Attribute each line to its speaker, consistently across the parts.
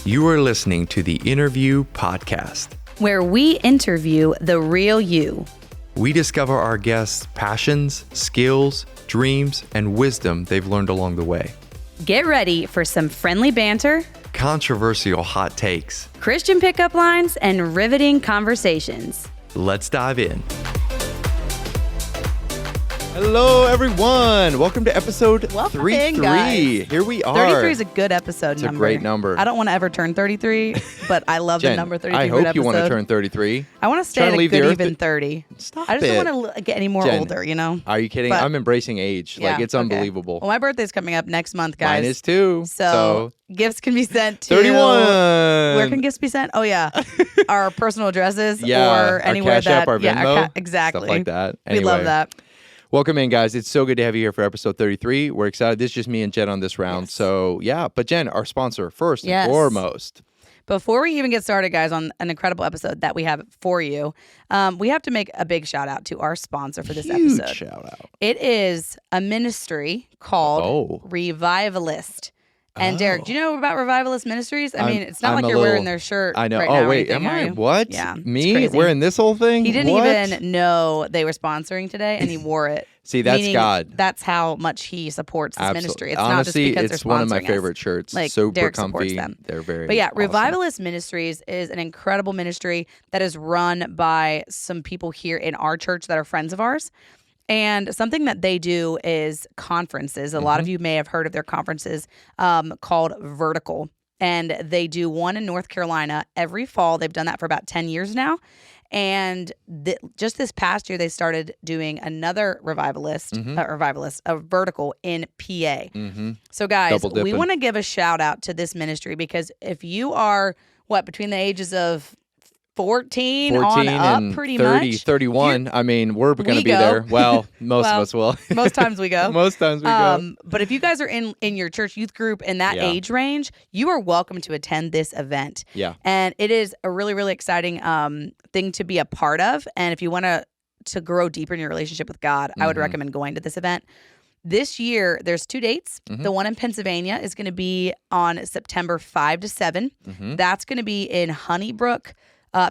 Speaker 1: You are listening to the Interview Podcast,
Speaker 2: where we interview the real you.
Speaker 1: We discover our guests' passions, skills, dreams, and wisdom they've learned along the way.
Speaker 2: Get ready for some friendly banter,
Speaker 1: Controversial hot takes.
Speaker 2: Christian pickup lines, and riveting conversations.
Speaker 1: Let's dive in. Hello, everyone. Welcome to episode
Speaker 2: Welcome
Speaker 1: 33.
Speaker 2: in, guys.
Speaker 1: Here we are.
Speaker 2: 33 is a good episode
Speaker 1: It's
Speaker 2: number.
Speaker 1: a great number.
Speaker 2: I don't want to ever turn 33, but I love
Speaker 1: Jen,
Speaker 2: the number 33.
Speaker 1: I
Speaker 2: for an
Speaker 1: hope you want to
Speaker 2: episode.
Speaker 1: turn 33.
Speaker 2: I want to stay
Speaker 1: Trying
Speaker 2: at
Speaker 1: to
Speaker 2: a
Speaker 1: leave the
Speaker 2: good
Speaker 1: earth
Speaker 2: even
Speaker 1: to-
Speaker 2: 30.
Speaker 1: Stop
Speaker 2: I just
Speaker 1: it.
Speaker 2: don't want to get any more
Speaker 1: Jen,
Speaker 2: older, you know?
Speaker 1: Are you kidding?
Speaker 2: But-
Speaker 1: I'm embracing age.
Speaker 2: Yeah,
Speaker 1: It's
Speaker 2: okay.
Speaker 1: unbelievable.
Speaker 2: Well, my birthday's coming up next month, guys.
Speaker 1: Mine is too.
Speaker 2: So gifts can be sent to
Speaker 1: 31.
Speaker 2: Where can gifts be sent? Oh yeah, our personal addresses
Speaker 1: Yeah,
Speaker 2: or
Speaker 1: our
Speaker 2: anywhere
Speaker 1: Cash App,
Speaker 2: that
Speaker 1: our Venmo,
Speaker 2: exactly
Speaker 1: stuff like that.
Speaker 2: We love
Speaker 1: Anyway.
Speaker 2: that.
Speaker 1: Welcome in, guys. It's so good to have you here for episode 33. We're excited. This is just me and Jen on this round.
Speaker 2: Yes.
Speaker 1: So, yeah. But Jen, our sponsor, first
Speaker 2: Yes.
Speaker 1: and foremost.
Speaker 2: Before we even get started, guys, on an incredible episode that we have for you, we have to make a big shout out to our sponsor for this
Speaker 1: Huge
Speaker 2: episode.
Speaker 1: shout out.
Speaker 2: It is a ministry called
Speaker 1: Oh.
Speaker 2: Revivalist. And Derek, do you know about Revivalist Ministries? I mean, it's not
Speaker 1: I'm
Speaker 2: like
Speaker 1: a
Speaker 2: you're wearing
Speaker 1: little-
Speaker 2: their shirt.
Speaker 1: I know.
Speaker 2: Right
Speaker 1: Oh,
Speaker 2: now or
Speaker 1: wait.
Speaker 2: anything,
Speaker 1: Am
Speaker 2: are
Speaker 1: I?
Speaker 2: you?
Speaker 1: What?
Speaker 2: Yeah. it's
Speaker 1: Me?
Speaker 2: crazy.
Speaker 1: Wearing this whole thing?
Speaker 2: He didn't
Speaker 1: What?
Speaker 2: even know they were sponsoring today, and he wore it.
Speaker 1: See, that's
Speaker 2: Meaning
Speaker 1: God.
Speaker 2: That's how much he supports this
Speaker 1: Absolutely.
Speaker 2: ministry. It's
Speaker 1: Honestly,
Speaker 2: not just because
Speaker 1: it's
Speaker 2: they're
Speaker 1: one of my
Speaker 2: sponsoring us.
Speaker 1: favorite shirts.
Speaker 2: Like,
Speaker 1: Super
Speaker 2: Derek supports
Speaker 1: comfy.
Speaker 2: them.
Speaker 1: They're very
Speaker 2: But yeah,
Speaker 1: awesome.
Speaker 2: Revivalist Ministries is an incredible ministry that is run by some people here in our church that are friends of ours. And something that they do is conferences. A lot of you may have heard of their conferences called Vertical. And they do one in North Carolina every fall. They've done that for about 10 years now. And just this past year, they started doing another a Vertical in PA. So guys,
Speaker 1: Double
Speaker 2: we
Speaker 1: dipping.
Speaker 2: want to give a shout out to this ministry because if you are, between the ages of 14 on up,
Speaker 1: and
Speaker 2: pretty
Speaker 1: 30,
Speaker 2: much.
Speaker 1: 31. I mean, we're going to
Speaker 2: We
Speaker 1: be
Speaker 2: go.
Speaker 1: there. Well, most
Speaker 2: Well,
Speaker 1: of us will.
Speaker 2: Most times we go.
Speaker 1: Most times we go.
Speaker 2: But if you guys are in your church youth group in that
Speaker 1: Yeah.
Speaker 2: age range, you are welcome to attend this event.
Speaker 1: Yeah.
Speaker 2: And it is a really, really exciting thing to be a part of. And if you want to grow deeper in your relationship with God, I would recommend going to this event. This year, there's 2 dates. The one in Pennsylvania is going to be on September 5 to 7. That's going to be in Honeybrook,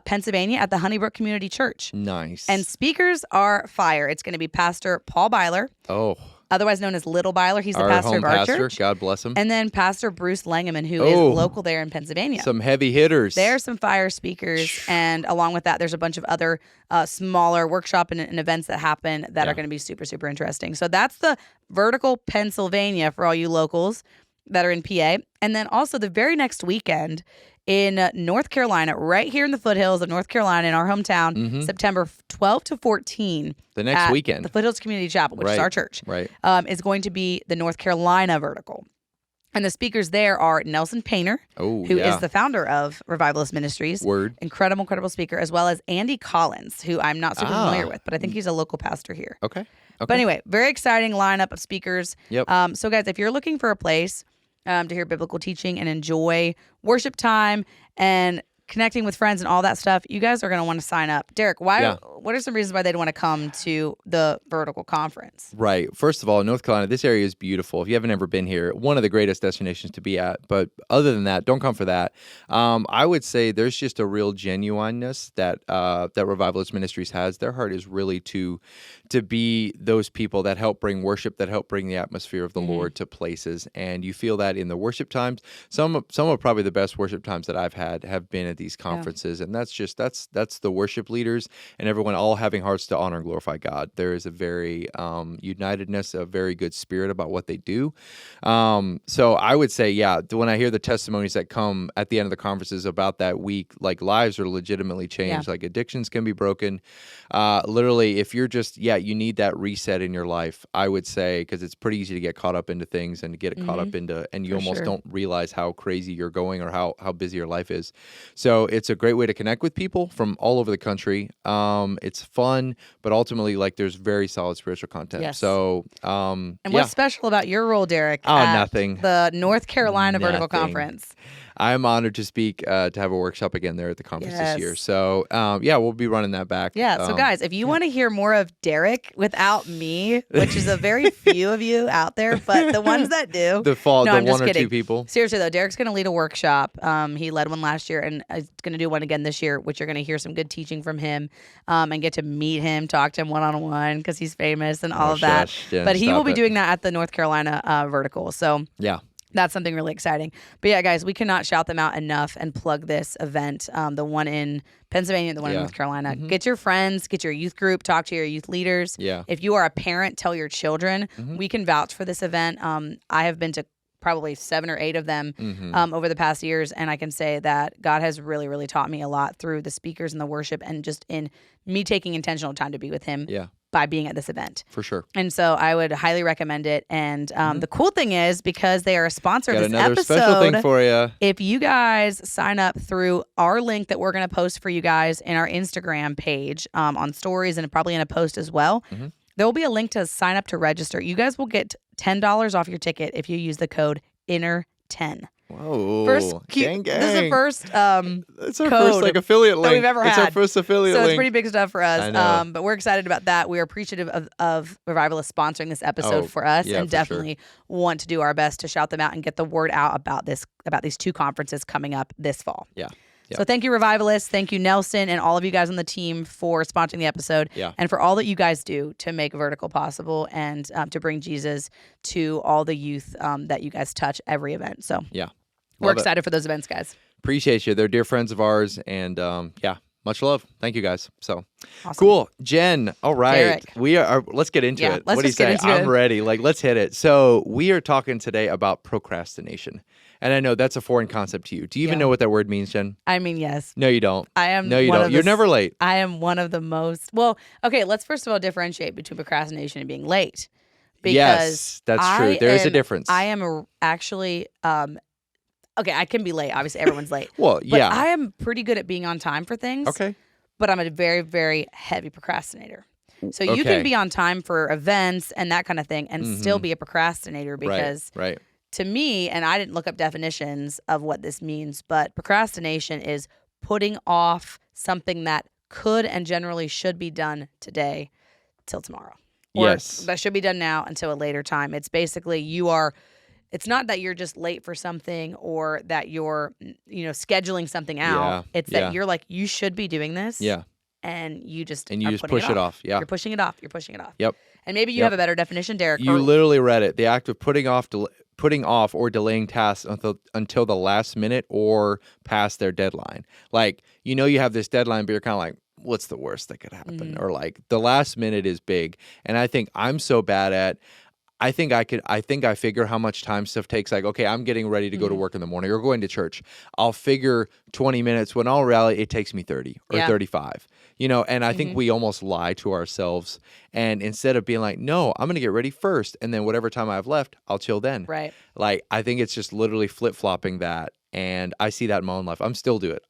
Speaker 2: Pennsylvania at the Honeybrook Community Church.
Speaker 1: Nice.
Speaker 2: And speakers are fire. It's going to be Pastor Paul Byler,
Speaker 1: oh,
Speaker 2: otherwise known as Little Byler. He's the
Speaker 1: our
Speaker 2: pastor
Speaker 1: home
Speaker 2: of our
Speaker 1: pastor.
Speaker 2: church.
Speaker 1: God bless him.
Speaker 2: And then Pastor Bruce Langeman, who is
Speaker 1: Oh.
Speaker 2: local there in Pennsylvania.
Speaker 1: Some heavy hitters.
Speaker 2: There's some fire speakers. And along with that, there's a bunch of other smaller workshop and events that happen that are going to be super, super interesting. So that's the Vertical Pennsylvania for all you locals that are in PA. And then also the very next weekend in North Carolina, right here in the foothills of North Carolina in our hometown, September 12 to 14.
Speaker 1: The next
Speaker 2: at
Speaker 1: weekend.
Speaker 2: the Foothills Community Chapel, which is
Speaker 1: Right,
Speaker 2: our church,
Speaker 1: right.
Speaker 2: is going to be the North Carolina Vertical. And the speakers there are Nelson Painter,
Speaker 1: Oh,
Speaker 2: who is
Speaker 1: yeah.
Speaker 2: the founder of Revivalist Ministries.
Speaker 1: Word.
Speaker 2: Incredible speaker, as well as Andy Collins, who I'm not super familiar with, but I think he's a local pastor here.
Speaker 1: Okay.
Speaker 2: But anyway, very exciting lineup of speakers.
Speaker 1: Yep.
Speaker 2: So guys, if you're looking for a place to hear biblical teaching and enjoy worship time and connecting with friends and all that stuff, you guys are going to want to sign up. Derek, what are some reasons why they'd want to come to the Vertical Conference?
Speaker 1: Right. First of all, North Carolina, this area is beautiful. If you haven't ever been here, one of the greatest destinations to be at. But other than that, don't come for that. I would say there's just a real genuineness that that Revivalist Ministries has. Their heart is really to be those people that help bring worship, that help bring the atmosphere of the Lord to places. And you feel that in the worship times. Some of probably the best worship times that I've had have been at these conferences. And that's the worship leaders and everyone all having hearts to honor and glorify God. There is a very unitedness, a very good spirit about what they do. So I would say, when I hear the testimonies that come at the end of the conferences about that week, like lives are legitimately changed, like addictions can be broken. Literally, if you're just, you need that reset in your life, I would say, because it's pretty easy to get caught up into things and to get caught up into, and you almost don't realize how crazy you're going or how busy your life is. So it's a great way to connect with people from all over the country. It's fun, but ultimately, like, there's very solid spiritual content.
Speaker 2: Yes.
Speaker 1: So,
Speaker 2: And what's special about your role, Derek?
Speaker 1: Oh,
Speaker 2: at
Speaker 1: nothing.
Speaker 2: The North Carolina Vertical
Speaker 1: Nothing.
Speaker 2: Conference.
Speaker 1: I'm honored to speak, to have a workshop again there at the conference this year.
Speaker 2: Yes.
Speaker 1: So, yeah, we'll be running that back.
Speaker 2: Yeah. So, guys, if you want to hear more of Derek without me, which is a very few of you out there, but the ones that do,
Speaker 1: the
Speaker 2: I'm just
Speaker 1: one or
Speaker 2: kidding.
Speaker 1: two people.
Speaker 2: Seriously, though, Derek's going to lead a workshop. He led one last year and is going to do one again this year, which you're going to hear some good teaching from him and get to meet him, talk to him one-on-one because he's famous and all of that.
Speaker 1: Jen,
Speaker 2: but he will be doing that at the North Carolina vertical. So,
Speaker 1: yeah.
Speaker 2: That's something really exciting. But yeah, guys, we cannot shout them out enough and plug this event, the one in Pennsylvania, the one in North Carolina. Get your friends, get your youth group, talk to your youth leaders.
Speaker 1: Yeah.
Speaker 2: If you are a parent, tell your children. We can vouch for this event. I have been to probably 7 or 8 of them over the past years, and I can say that God has really, really taught me a lot through the speakers and the worship and just in me taking intentional time to be with him.
Speaker 1: Yeah.
Speaker 2: By being at this event.
Speaker 1: For sure.
Speaker 2: And so I would highly recommend it. And the cool thing is, because they are a sponsor of this
Speaker 1: another
Speaker 2: episode,
Speaker 1: special thing for you.
Speaker 2: If you guys sign up through our link that we're going to post for you guys in our Instagram page on stories and probably in a post as well, there will be a link to sign up to register. You guys will get $10 off your ticket if you use the code INNER10.
Speaker 1: Whoa.
Speaker 2: Gang. This is the first
Speaker 1: it's our
Speaker 2: code
Speaker 1: first affiliate link
Speaker 2: that we've ever had.
Speaker 1: It's our first affiliate
Speaker 2: link. So
Speaker 1: link.
Speaker 2: It's pretty big stuff for us.
Speaker 1: I know.
Speaker 2: But we're excited about that. We are appreciative of Revivalists sponsoring this episode for us, and definitely want to do our best to shout them out and get the word out about these 2 conferences coming up this fall.
Speaker 1: Yeah.
Speaker 2: So thank you, Revivalists. Thank you, Nelson, and all of you guys on the team for sponsoring the episode,
Speaker 1: Yeah.
Speaker 2: and for all that you guys do to make Vertical possible and to bring Jesus to all the youth that you guys touch every event. So
Speaker 1: Yeah.
Speaker 2: we're excited for those events, guys.
Speaker 1: Appreciate you. They're dear friends of ours, and much love. Thank you guys. So
Speaker 2: awesome.
Speaker 1: Cool. Jen, all right.
Speaker 2: Derek.
Speaker 1: We are let's get into it.
Speaker 2: Let's
Speaker 1: What do you
Speaker 2: just get
Speaker 1: say?
Speaker 2: into
Speaker 1: I'm
Speaker 2: it.
Speaker 1: ready. Let's hit it. So we are talking today about procrastination. And I know that's a foreign concept to you. Do you even know what that word means, Jen?
Speaker 2: I mean, yes.
Speaker 1: No, you don't.
Speaker 2: I am.
Speaker 1: No, you don't. You're never late.
Speaker 2: I am one of the most. Well, okay. Let's first of all differentiate between procrastination and being late. Because
Speaker 1: yes, that's true. There is a difference.
Speaker 2: I am actually. Okay, I can be late. Obviously, everyone's late.
Speaker 1: Well,
Speaker 2: but
Speaker 1: yeah.
Speaker 2: I am pretty good at being on time for things.
Speaker 1: Okay.
Speaker 2: But I'm a very, very heavy procrastinator. So you can be on time for events and that kind of thing and still be a procrastinator because
Speaker 1: right.
Speaker 2: To me, and I didn't look up definitions of what this means, but procrastination is putting off something that could and generally should be done today till tomorrow. Or
Speaker 1: Yes.
Speaker 2: that should be done now until a later time. It's basically it's not that you're just late for something or that you're, scheduling something out.
Speaker 1: Yeah,
Speaker 2: It's that you're like, you should be doing this.
Speaker 1: Yeah.
Speaker 2: And you just
Speaker 1: push it off. Yeah.
Speaker 2: You're pushing it off.
Speaker 1: Yep.
Speaker 2: And maybe you have a better definition, Derek.
Speaker 1: You literally read it. The act of putting off or delaying tasks until the last minute or past their deadline. Like, you have this deadline, but you're kind of like, what's the worst that could happen? Or like the last minute is big. And I think I'm so bad at, I think I figure how much time stuff takes. Like, okay, I'm getting ready to go to work in the morning or going to church. I'll figure 20 minutes when all reality, it takes me 30 or 35, and I think we almost lie to ourselves. And instead of being like, no, I'm going to get ready first. And then whatever time I have left, I'll chill then.
Speaker 2: Right.
Speaker 1: Like, I think it's just literally flip-flopping that. And I see that in my own life. I still do it.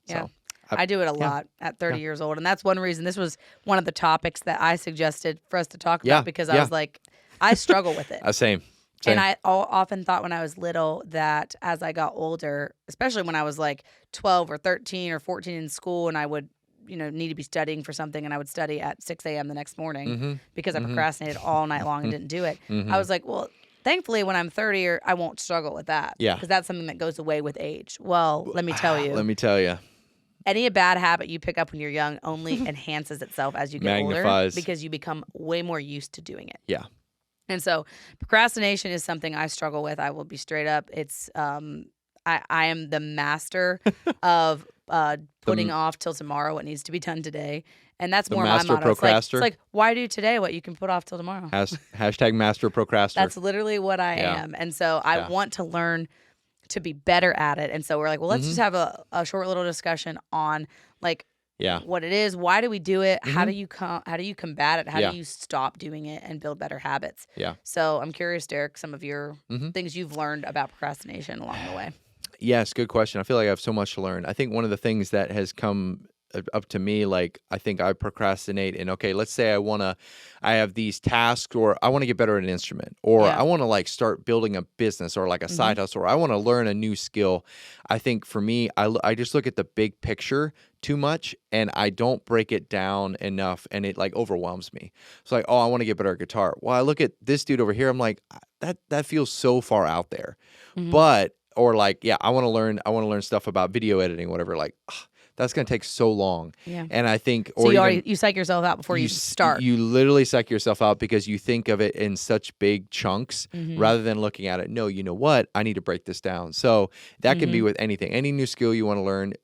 Speaker 2: Yeah.
Speaker 1: So.
Speaker 2: I do it a lot at 30 years old. And that's one reason this was one of the topics that I suggested for us to talk about because I was like, I struggle with it.
Speaker 1: Same.
Speaker 2: And I often thought when I was little that as I got older, especially when I was like 12 or 13 or 14 in school and I would, need to be studying for something and I would study at 6 a.m. the next morning because I procrastinated all night long and didn't do it. I was like, well, thankfully when I'm 30, I won't struggle with that.
Speaker 1: Yeah.
Speaker 2: Because that's something that goes away with age. Well, let me tell you. Any bad habit you pick up when you're young only enhances itself as you get older because you become way more used to doing it.
Speaker 1: Yeah.
Speaker 2: And so procrastination is something I struggle with. I will be straight up. It's I am the master of putting off till tomorrow what needs to be done today. And that's more my motto. It's like, why do today what you can put off till tomorrow?
Speaker 1: Hashtag master procrastinator.
Speaker 2: That's literally what I am. And so I want to learn to be better at it. And so we're like, well, let's just have a short little discussion on like what it is, why do we do it, how do you combat it, how do you stop doing it and build better habits. So I'm curious, Derek, some of your things you've learned about procrastination along the way.
Speaker 1: Yes, good question. I feel like I have so much to learn. I think one of the things that has come up to me, like I think I procrastinate. And okay, let's say I have these tasks, or I want to get better at an instrument, or
Speaker 2: Yeah.
Speaker 1: I want to like start building a business or like a side hustle, or I want to learn a new skill. I think for me, I just look at the big picture too much, and I don't break it down enough, and it like overwhelms me. It's like, oh, I want to get better at guitar. Well, I look at this dude over here, I'm like, that feels so far out there.
Speaker 2: Mhm.
Speaker 1: But or like, yeah, I want to learn stuff about video editing, whatever. Like, that's gonna take so long.
Speaker 2: Yeah.
Speaker 1: And I think,
Speaker 2: So
Speaker 1: or even
Speaker 2: you psych yourself out before you start.
Speaker 1: you literally psych yourself out because you think of it in such big chunks
Speaker 2: Mhm.
Speaker 1: rather than looking at it. No, you know what? I need to break this down. So that can be
Speaker 2: Mhm.
Speaker 1: with anything, any new skill you want to learn.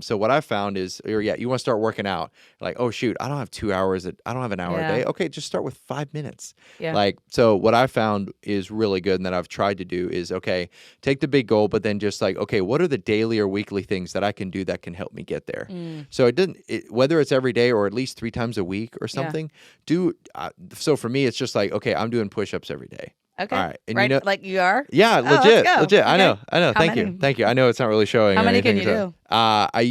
Speaker 1: So what I found is, or yeah, you want to start working out. Like, oh shoot, I don't have 2 hours. I don't have an hour
Speaker 2: Yeah.
Speaker 1: a day. Okay, just start with 5 minutes.
Speaker 2: Yeah.
Speaker 1: Like, so what I found is really good and that I've tried to do is, okay, take the big goal, but then just like, okay, what are the daily or weekly things that I can do that can help me get there? So whether it's every day or at least 3 times a week or something, so for me, it's just like, okay, I'm doing push-ups every day.
Speaker 2: Okay.
Speaker 1: All right. And
Speaker 2: right,
Speaker 1: you know,
Speaker 2: like you are?
Speaker 1: yeah,
Speaker 2: Oh, let's
Speaker 1: legit.
Speaker 2: go.
Speaker 1: Legit. I
Speaker 2: Okay.
Speaker 1: know.
Speaker 2: How
Speaker 1: Thank
Speaker 2: many?
Speaker 1: you. Thank you. I know it's not really showing
Speaker 2: How
Speaker 1: or
Speaker 2: many can
Speaker 1: anything,
Speaker 2: you
Speaker 1: so,
Speaker 2: do?
Speaker 1: I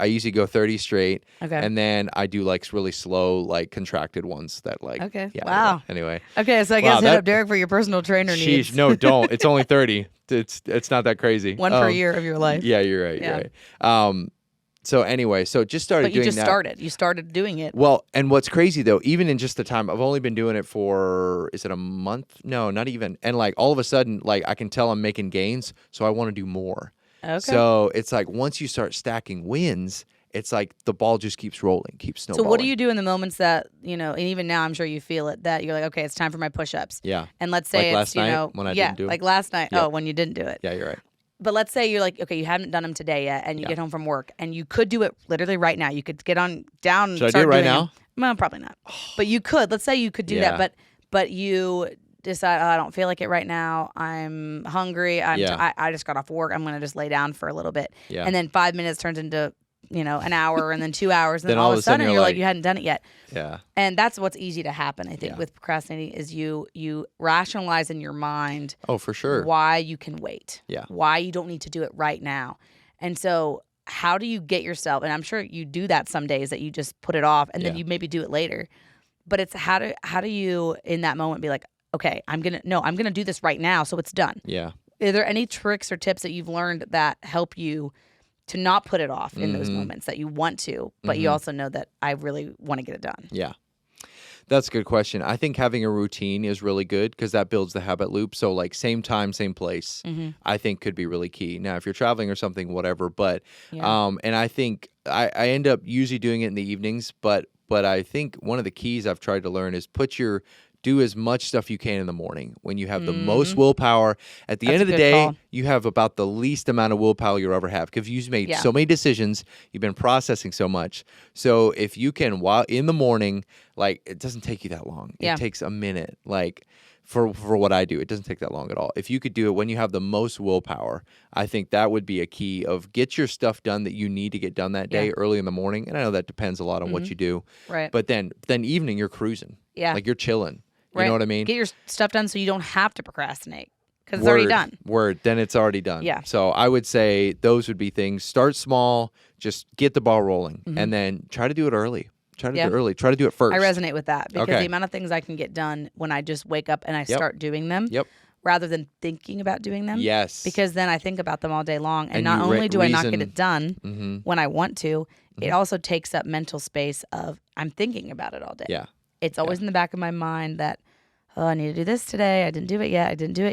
Speaker 1: usually go 30 straight.
Speaker 2: Okay.
Speaker 1: And then I do like really slow, like contracted ones that like,
Speaker 2: Okay.
Speaker 1: yeah.
Speaker 2: Wow.
Speaker 1: Anyway.
Speaker 2: Okay, so I
Speaker 1: Wow,
Speaker 2: guess hit
Speaker 1: that-
Speaker 2: up Derek for your personal trainer needs.
Speaker 1: Sheesh. No, don't. It's only 30. It's not that crazy.
Speaker 2: One per year of your life.
Speaker 1: Yeah, you're right.
Speaker 2: Yeah.
Speaker 1: You're right. So anyway, so just started
Speaker 2: But you
Speaker 1: doing
Speaker 2: just
Speaker 1: that.
Speaker 2: started. You started doing it.
Speaker 1: Well, and what's crazy though, even in just the time, I've only been doing it for, is it a month? No, not even. And like all of a sudden, like I can tell I'm making gains, so I want to do more.
Speaker 2: Okay.
Speaker 1: So it's like once you start stacking wins, it's like the ball just keeps rolling, keeps
Speaker 2: So
Speaker 1: snowballing.
Speaker 2: what do you do in the moments that, and even now I'm sure you feel it, that you're like, okay, it's time for my push-ups.
Speaker 1: Yeah.
Speaker 2: And let's say
Speaker 1: Like
Speaker 2: it's,
Speaker 1: last night when I
Speaker 2: yeah,
Speaker 1: didn't do 'em?
Speaker 2: like last night.
Speaker 1: Yeah.
Speaker 2: Oh, when you didn't do it.
Speaker 1: Yeah, you're right.
Speaker 2: But let's say you're like, okay, you haven't done them today yet, and you
Speaker 1: Yeah.
Speaker 2: get home from work, and you could do it literally right now. You could get on down. And
Speaker 1: Should I do
Speaker 2: start
Speaker 1: it right
Speaker 2: doing
Speaker 1: now?
Speaker 2: them. Well, probably not. But you could. Let's say you could do
Speaker 1: Yeah.
Speaker 2: that, but you decide, oh, I don't feel like it right now. I'm hungry.
Speaker 1: Yeah.
Speaker 2: I just got off work. I'm gonna just lay down for a little bit,
Speaker 1: Yeah.
Speaker 2: and then 5 minutes turns into an hour, and then 2 hours, and then
Speaker 1: Then
Speaker 2: all of a sudden you're like you hadn't done it yet.
Speaker 1: Yeah.
Speaker 2: And that's what's easy to happen, I think,
Speaker 1: Yeah.
Speaker 2: with procrastinating is you rationalize in your mind
Speaker 1: Oh, for sure.
Speaker 2: why you can wait.
Speaker 1: Yeah.
Speaker 2: Why you don't need to do it right now. And so how do you get yourself, and I'm sure you do that some days that you just put it off and then
Speaker 1: Yeah.
Speaker 2: you maybe do it later. But it's how do you in that moment be like, okay, I'm gonna do this right now so it's done.
Speaker 1: Yeah.
Speaker 2: Are there any tricks or tips that you've learned that help you to not put it off in those moments that you want to, but you also know that I really want to get it done?
Speaker 1: Yeah. That's a good question. I think having a routine is really good because that builds the habit loop. So like same time, same place, I think could be really key. Now, if you're traveling or something, whatever. But
Speaker 2: Yeah.
Speaker 1: and I think I end up usually doing it in the evenings. But I think one of the keys I've tried to learn is do as much stuff you can in the morning when you have the most willpower. At the
Speaker 2: That's
Speaker 1: end
Speaker 2: a
Speaker 1: of the
Speaker 2: good
Speaker 1: day,
Speaker 2: call.
Speaker 1: you have about the least amount of willpower you'll ever have because you've made
Speaker 2: Yeah.
Speaker 1: so many decisions. You've been processing so much. So if you can, while in the morning, like it doesn't take you that long.
Speaker 2: Yeah.
Speaker 1: It takes a minute. Like for what I do, it doesn't take that long at all. If you could do it when you have the most willpower, I think that would be a key of get your stuff done that you need to get done that day
Speaker 2: Yeah.
Speaker 1: early in the morning. And I know that depends a lot on what you do.
Speaker 2: Right.
Speaker 1: But then evening you're cruising.
Speaker 2: Yeah.
Speaker 1: Like you're chilling. You
Speaker 2: Right.
Speaker 1: know what I mean?
Speaker 2: Get your stuff done so you don't have to procrastinate because it's already done.
Speaker 1: Word. Then it's already done.
Speaker 2: Yeah.
Speaker 1: So I would say those would be things. Start small. Just get the ball rolling, and then try to do it early. Try to
Speaker 2: Yeah.
Speaker 1: do it early. Try to do it first.
Speaker 2: I resonate with that because
Speaker 1: Okay.
Speaker 2: the amount of things I can get done when I just wake up and I start doing them
Speaker 1: Yep.
Speaker 2: rather than thinking about doing them.
Speaker 1: Yes.
Speaker 2: Because then I think about them all day long. And
Speaker 1: And
Speaker 2: not
Speaker 1: you
Speaker 2: only do I not get
Speaker 1: reason-
Speaker 2: it done when I want to, it also takes up mental space of I'm thinking about it all day.
Speaker 1: Yeah.
Speaker 2: It's always in the back of my mind that, oh, I need to do this today. I didn't do it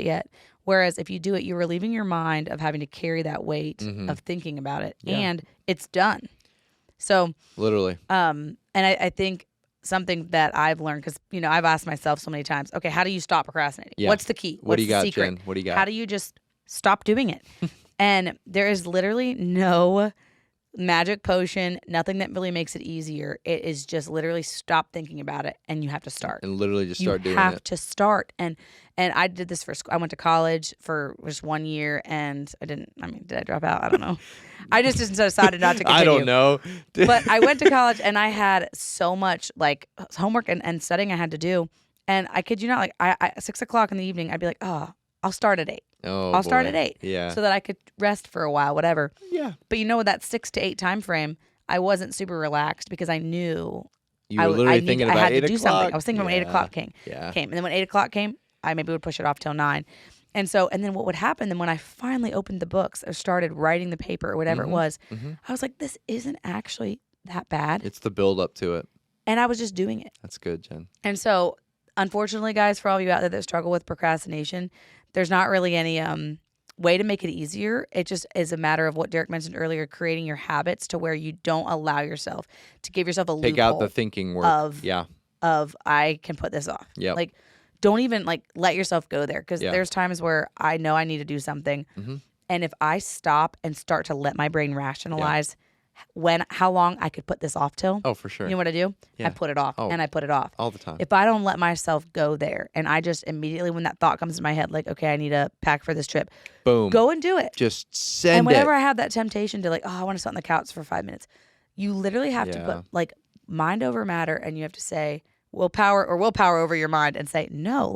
Speaker 2: yet. Whereas if you do it, you're relieving your mind of having to carry that weight of thinking about it.
Speaker 1: Yeah.
Speaker 2: And it's done. So,
Speaker 1: Literally.
Speaker 2: and I think something that I've learned, because, I've asked myself so many times, okay, how do you stop procrastinating?
Speaker 1: Yeah.
Speaker 2: What's the key?
Speaker 1: What do
Speaker 2: What's
Speaker 1: you
Speaker 2: the
Speaker 1: got,
Speaker 2: secret?
Speaker 1: Jen? What do you got?
Speaker 2: How do you just stop doing it? And there is literally no magic potion, nothing that really makes it easier. It is just literally stop thinking about it and you have to start.
Speaker 1: And literally just start doing
Speaker 2: You have
Speaker 1: it.
Speaker 2: to start. And I did this for school. I went to college for just 1 year and did I drop out? I don't know. I just decided not to continue.
Speaker 1: I don't know.
Speaker 2: But I went to college and I had so much like homework and studying I had to do. And I kid you not, like I 6 o'clock in the evening, I'd be like, oh, I'll start at 8.
Speaker 1: Oh,
Speaker 2: I'll start
Speaker 1: boy.
Speaker 2: at 8.
Speaker 1: Yeah.
Speaker 2: So that I could rest for a while, whatever.
Speaker 1: Yeah.
Speaker 2: But with that 6 to 8 time frame, I wasn't super relaxed because I knew
Speaker 1: You were literally thinking
Speaker 2: I
Speaker 1: about
Speaker 2: had
Speaker 1: 8
Speaker 2: to do something.
Speaker 1: o'clock.
Speaker 2: I was thinking when 8 o'clock came.
Speaker 1: Yeah.
Speaker 2: And then when 8 o'clock came, I maybe would push it off till 9. And then what would happen then when I finally opened the books or started writing the paper or whatever it was, I was like, this isn't actually that bad.
Speaker 1: It's the build up to it.
Speaker 2: And I was just doing it.
Speaker 1: That's good, Jen.
Speaker 2: And so, unfortunately, guys, for all of you out there that struggle with procrastination, there's not really any way to make it easier. It just is a matter of what Derek mentioned earlier, creating your habits to where you don't allow yourself to give yourself a
Speaker 1: Take out the thinking work.
Speaker 2: of I can put this off.
Speaker 1: Yep.
Speaker 2: Like, don't even let yourself go there, because
Speaker 1: Yeah.
Speaker 2: there's times where I know I need to do something, and if I stop and start to let my brain rationalize how long I could put this off till.
Speaker 1: Oh, for sure.
Speaker 2: You know what I do?
Speaker 1: Yeah.
Speaker 2: I put it off and I put it off.
Speaker 1: All the time.
Speaker 2: If I don't let myself go there and I just immediately, when that thought comes to my head, like, okay, I need to pack for this trip,
Speaker 1: Boom.
Speaker 2: go and do it.
Speaker 1: Just send
Speaker 2: And whenever
Speaker 1: it.
Speaker 2: I have that temptation to I want to sit on the couch for 5 minutes, you literally have to put mind over matter, and you have to say willpower over your mind and say, no,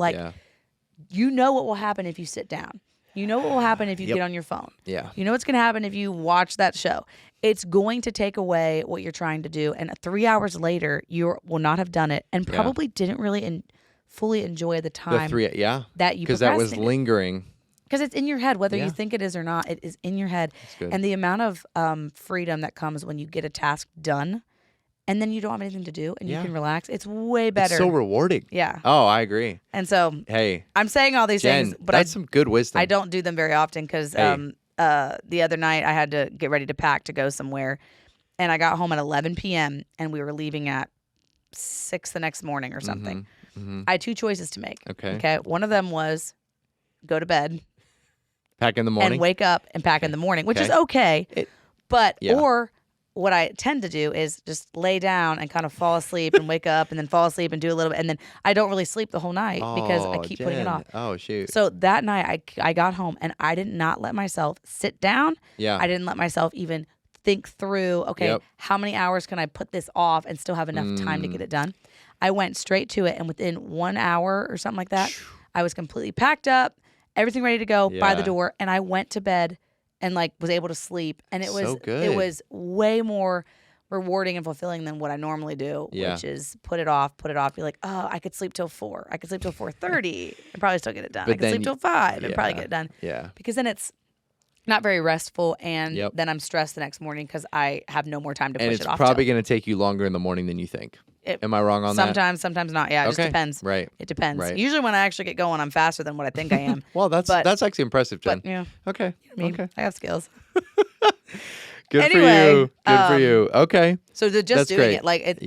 Speaker 2: you know what will happen if you sit down. You know what will happen if you get on your phone.
Speaker 1: Yeah.
Speaker 2: You know what's going to happen if you watch that show. It's going to take away what you're trying to do. And 3 hours later, you will not have done it and probably didn't really fully enjoy the time that you
Speaker 1: because that was lingering.
Speaker 2: Because it's in your head, whether you think it is or not. It is in your head. And the amount of freedom that comes when you get a task done and then you don't have anything to do and you can relax, it's way better.
Speaker 1: It's so rewarding.
Speaker 2: Yeah.
Speaker 1: Oh, I agree.
Speaker 2: And so,
Speaker 1: hey,
Speaker 2: I'm saying all these
Speaker 1: Jen,
Speaker 2: things, but
Speaker 1: that's some good wisdom.
Speaker 2: I don't do them very often because the other night I had to get ready to pack to go somewhere, and I got home at 11 p.m. and we were leaving at 6 the next morning or something. I had 2 choices to make. Okay. One of them was go to bed,
Speaker 1: pack in the morning,
Speaker 2: and wake up and pack in the morning, which is okay. Or what I tend to do is just lay down and kind of fall asleep and wake up and then fall asleep and do a little bit. And then I don't really sleep the whole night because I keep putting it off.
Speaker 1: Oh, shoot.
Speaker 2: So that night I got home and I did not let myself sit down.
Speaker 1: Yeah.
Speaker 2: I didn't let myself even think through, okay, how many hours can I put this off and still have enough time to get it done? I went straight to it. And within 1 hour or something like that, I was completely packed up, everything ready to go by the door. And I went to bed and was able to sleep, and it was
Speaker 1: so good.
Speaker 2: It was way more rewarding and fulfilling than what I normally do, which is put it off, be like, oh, I could sleep till 4, I could sleep till 4:30 and probably still get it done.
Speaker 1: But
Speaker 2: I could sleep till 5 and probably get it done.
Speaker 1: Yeah,
Speaker 2: because then it's not very restful, and then I'm stressed the next morning because I have no more time to push it off.
Speaker 1: And it's probably going to take you longer in the morning than you think. Am I wrong on that?
Speaker 2: Sometimes not. Yeah, it just depends.
Speaker 1: Right.
Speaker 2: It depends.
Speaker 1: Right.
Speaker 2: Usually when I actually get going, I'm faster than what I think I am.
Speaker 1: Well, that's actually impressive, Jen.
Speaker 2: But, yeah.
Speaker 1: Okay.
Speaker 2: You know what I mean?
Speaker 1: Okay.
Speaker 2: I have skills.
Speaker 1: Good for you. Good for you. Okay.
Speaker 2: So just
Speaker 1: That's
Speaker 2: doing
Speaker 1: great.
Speaker 2: it,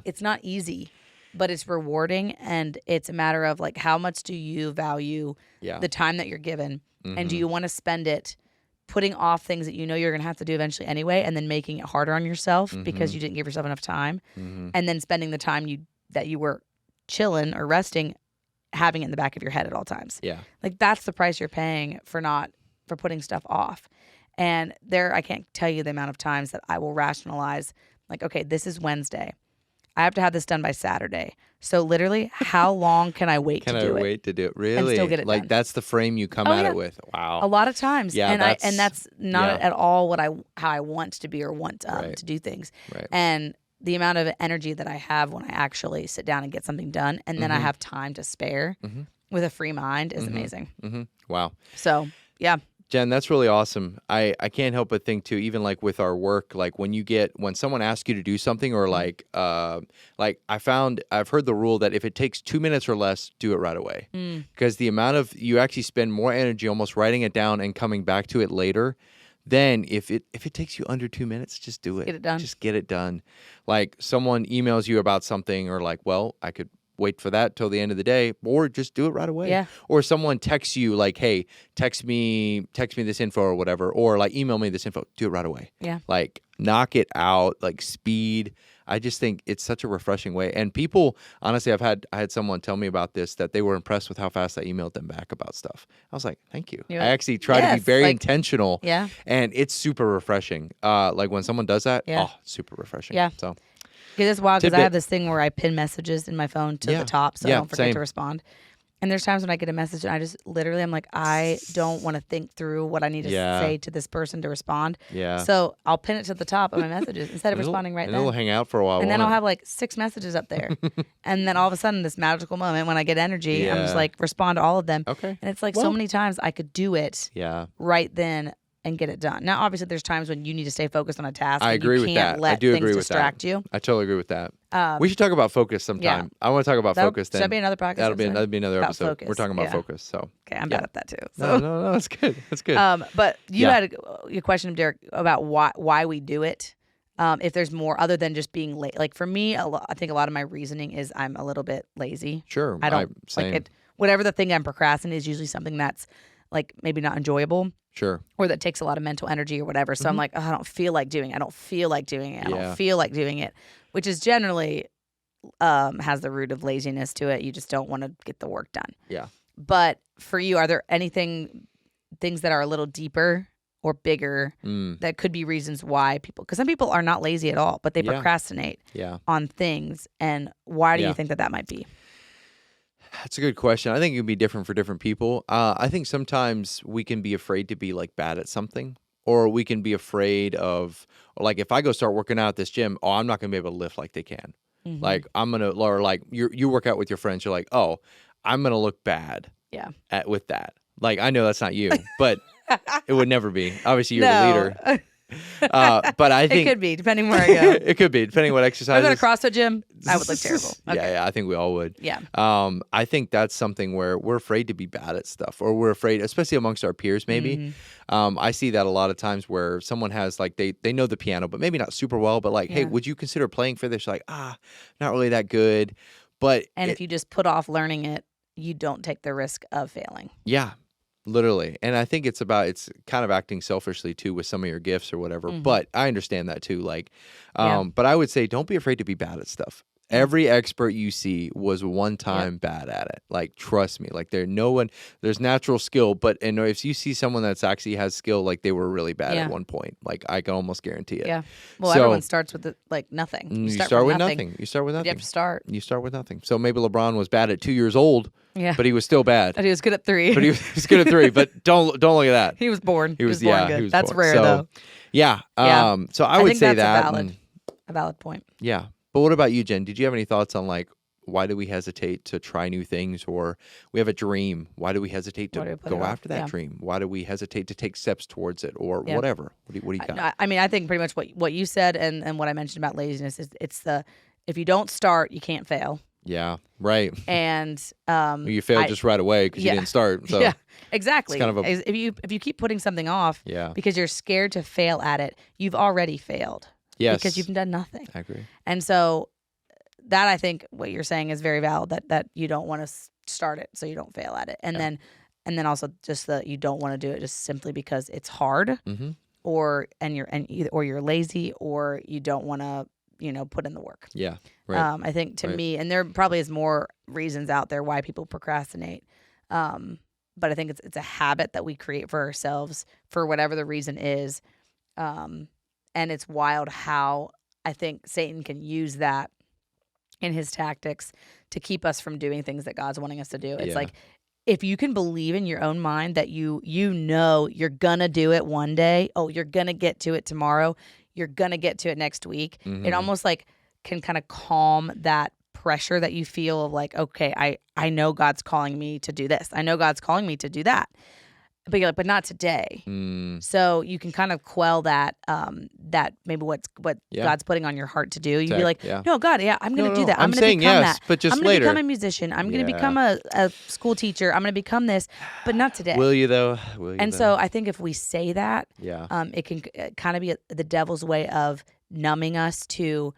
Speaker 2: it's not easy, but it's rewarding, and it's a matter of how much do you value the time that you're given, and do you want to spend it putting off things that you know you're going to have to do eventually anyway, and then making it harder on yourself because you didn't give yourself enough time, and then spending the time that you were chilling or resting, having it in the back of your head at all times.
Speaker 1: Yeah.
Speaker 2: That's the price you're paying for putting stuff off. And I can't tell you the amount of times that I will rationalize, okay, this is Wednesday. I have to have this done by Saturday. So literally, how long can I wait to do it?
Speaker 1: Can I wait to do it? Really?
Speaker 2: And still get it done.
Speaker 1: That's the frame you come at it with. Wow.
Speaker 2: A lot of times.
Speaker 1: Yeah,
Speaker 2: and that's not at all how I want to be or want to do things.
Speaker 1: Right.
Speaker 2: And the amount of energy that I have when I actually sit down and get something done, and then I have time to spare with a free mind is amazing.
Speaker 1: Wow.
Speaker 2: So, yeah.
Speaker 1: Jen, that's really awesome. I can't help but think too, even with our work, when someone asks you to do something, or I've heard the rule that if it takes 2 minutes or less, do it right away. Because the amount you actually spend more energy almost writing it down and coming back to it later. Then if it takes you under 2 minutes, just do it.
Speaker 2: Get it done.
Speaker 1: Just get it done. Someone emails you about something, or well, I could wait for that till the end of the day, or just do it right away.
Speaker 2: Yeah.
Speaker 1: Or someone texts you hey, text me this info or whatever, or email me this info, do it right away.
Speaker 2: Yeah.
Speaker 1: Knock it out, speed. I just think it's such a refreshing way. And people, honestly, I had someone tell me about this, that they were impressed with how fast I emailed them back about stuff. I was like, thank you. I actually try to be very intentional.
Speaker 2: Yeah.
Speaker 1: And it's super refreshing. When someone does that, super refreshing.
Speaker 2: Yeah.
Speaker 1: So
Speaker 2: it's wild because I have this thing where I pin messages in my phone to the top so I don't forget to respond. And there's times when I get a message and I just literally, I'm like, I don't want to think through what I need to
Speaker 1: Yeah.
Speaker 2: say to this person to respond.
Speaker 1: Yeah.
Speaker 2: So I'll pin it to the top of my messages instead of responding right
Speaker 1: and
Speaker 2: then.
Speaker 1: it'll hang out for a while.
Speaker 2: And then
Speaker 1: won't
Speaker 2: I'll
Speaker 1: it?
Speaker 2: have like 6 messages up there. And then all of a sudden, this magical moment when I get energy, I'm just
Speaker 1: Yeah.
Speaker 2: like, respond to all of them.
Speaker 1: Okay.
Speaker 2: And it's like so
Speaker 1: Well-
Speaker 2: many times I could do it
Speaker 1: Yeah.
Speaker 2: right then and get it done. Now, obviously, there's times when you need to stay focused on a task.
Speaker 1: I
Speaker 2: and
Speaker 1: agree
Speaker 2: you
Speaker 1: with
Speaker 2: can't
Speaker 1: that.
Speaker 2: let
Speaker 1: I do
Speaker 2: things
Speaker 1: agree with that.
Speaker 2: distract you.
Speaker 1: I totally agree with that.
Speaker 2: Um,
Speaker 1: We should talk about focus sometime. I want to talk about focus then.
Speaker 2: Should be another podcast.
Speaker 1: That'll be
Speaker 2: episode?
Speaker 1: another
Speaker 2: About
Speaker 1: episode.
Speaker 2: focus.
Speaker 1: We're talking about
Speaker 2: Yeah.
Speaker 1: focus. So
Speaker 2: Okay, I'm
Speaker 1: Yeah.
Speaker 2: bad at that too.
Speaker 1: no,
Speaker 2: So,
Speaker 1: that's good. That's good.
Speaker 2: but you
Speaker 1: Yeah.
Speaker 2: had a question, Derek, about why we do it. If there's more other than just being late. Like for me, I think a lot of my reasoning is I'm a little bit lazy.
Speaker 1: Sure.
Speaker 2: I don't
Speaker 1: same.
Speaker 2: like it. Whatever the thing I'm procrastinating is usually something that's like maybe not enjoyable
Speaker 1: Sure.
Speaker 2: or that takes a lot of mental energy or whatever. So I'm like, oh, I don't feel like doing it. I don't feel like doing it. I
Speaker 1: Yeah.
Speaker 2: don't feel like doing it, which is generally has the root of laziness to it. You just don't want to get the work done.
Speaker 1: Yeah.
Speaker 2: But for you, are there things that are a little deeper or bigger that could be reasons why people, because some people are not lazy at all, but they
Speaker 1: Yeah.
Speaker 2: procrastinate
Speaker 1: Yeah.
Speaker 2: on things. And why do
Speaker 1: Yeah.
Speaker 2: you think that might be?
Speaker 1: That's a good question. I think it can be different for different people. I think sometimes we can be afraid to be like bad at something, or we can be afraid of, like, if I go start working out at this gym, oh, I'm not going to be able to lift like they can.
Speaker 2: Mm-hmm.
Speaker 1: Like I'm gonna, or like you work out with your friends, you're like, oh, I'm gonna look bad.
Speaker 2: Yeah.
Speaker 1: With that. Like I know that's not you, but it would never be. Obviously, you're the leader. But I think
Speaker 2: it could be depending where I go.
Speaker 1: it could be depending what
Speaker 2: If I
Speaker 1: exercise.
Speaker 2: go to CrossFit gym, I would look terrible. Okay.
Speaker 1: Yeah, I think we all would.
Speaker 2: Yeah.
Speaker 1: I think that's something where we're afraid to be bad at stuff, or we're afraid, especially amongst our peers, maybe. I see that a lot of times where someone has like they know the piano, but maybe not super well. But like, hey,
Speaker 2: Yeah.
Speaker 1: would you consider playing for this? You're like, not really that good. But
Speaker 2: And if you just put off learning it, you don't take the risk of failing.
Speaker 1: yeah, literally. And I think it's kind of acting selfishly too with some of your gifts or whatever. But I understand that too. Like,
Speaker 2: Yeah.
Speaker 1: but I would say don't be afraid to be bad at stuff. Every expert you see was one time bad at it. Like, trust me. Like, there's natural skill, but if you see someone that's actually has skill, like they were really bad at one point. Like, I can almost guarantee it.
Speaker 2: Yeah. Well,
Speaker 1: So-
Speaker 2: everyone starts with nothing.
Speaker 1: You start
Speaker 2: from
Speaker 1: with nothing. You start with
Speaker 2: But
Speaker 1: nothing.
Speaker 2: you have to start.
Speaker 1: You start with nothing. So maybe LeBron was bad at 2 years old,
Speaker 2: Yeah.
Speaker 1: but he was still bad.
Speaker 2: But he was good at 3.
Speaker 1: But he was good at 3. But don't look at that.
Speaker 2: He was born.
Speaker 1: He was
Speaker 2: born
Speaker 1: yeah.
Speaker 2: good.
Speaker 1: He was
Speaker 2: That's
Speaker 1: born.
Speaker 2: rare
Speaker 1: So,
Speaker 2: though.
Speaker 1: Yeah.
Speaker 2: Yeah.
Speaker 1: So I would
Speaker 2: think
Speaker 1: say
Speaker 2: that's
Speaker 1: that.
Speaker 2: a valid point.
Speaker 1: Yeah. But what about you, Jen? Did you have any thoughts on like why do we hesitate to try new things, or we have a dream? Why do we hesitate
Speaker 2: Why do
Speaker 1: to
Speaker 2: we put
Speaker 1: go
Speaker 2: it off?
Speaker 1: after that
Speaker 2: Yeah.
Speaker 1: dream? Why do we hesitate to take steps towards it, or
Speaker 2: Yeah.
Speaker 1: whatever? What do you got?
Speaker 2: I mean, I think pretty much what you said and what I mentioned about laziness is if you don't start, you can't fail.
Speaker 1: Yeah. Right.
Speaker 2: And
Speaker 1: You failed just right away because you
Speaker 2: yeah.
Speaker 1: didn't start. So
Speaker 2: yeah, exactly.
Speaker 1: it's kind of
Speaker 2: if you keep putting something off
Speaker 1: yeah.
Speaker 2: because you're scared to fail at it, you've already failed.
Speaker 1: Yes.
Speaker 2: Because you've done nothing.
Speaker 1: I agree.
Speaker 2: And so that, I think what you're saying is very valid, that you don't want to start it so you don't fail at it. And then also just that you don't want to do it just simply because it's hard
Speaker 1: Mm-hmm.
Speaker 2: or you're lazy or you don't want to, put in the work.
Speaker 1: Yeah. Right.
Speaker 2: I think to
Speaker 1: Right.
Speaker 2: me, and there probably is more reasons out there why people procrastinate. But I think it's a habit that we create for ourselves for whatever the reason is. And it's wild how I think Satan can use that in his tactics to keep us from doing things that God's wanting us to do. It's
Speaker 1: Yeah.
Speaker 2: like, if you can believe in your own mind that you know you're going to do it one day, you're going to get to it tomorrow, you're going to get to it next week, it almost like can kind of calm that pressure that you feel of like, okay, I know God's calling me to do this. I know God's calling me to do that. But you're like, but not today. So you can kind of quell that that maybe what
Speaker 1: Yeah.
Speaker 2: God's putting on your heart to do. You'd be like,
Speaker 1: yeah.
Speaker 2: no, God, I'm going to do that.
Speaker 1: I'm
Speaker 2: going to
Speaker 1: saying
Speaker 2: become
Speaker 1: yes,
Speaker 2: that.
Speaker 1: but just
Speaker 2: I'm going
Speaker 1: later.
Speaker 2: to become a musician. I'm going to become a school teacher. I'm going to become this, but not today.
Speaker 1: Will you though? Will you
Speaker 2: And
Speaker 1: though?
Speaker 2: so I think if we say that,
Speaker 1: yeah.
Speaker 2: it can kind of be the devil's way of numbing us to,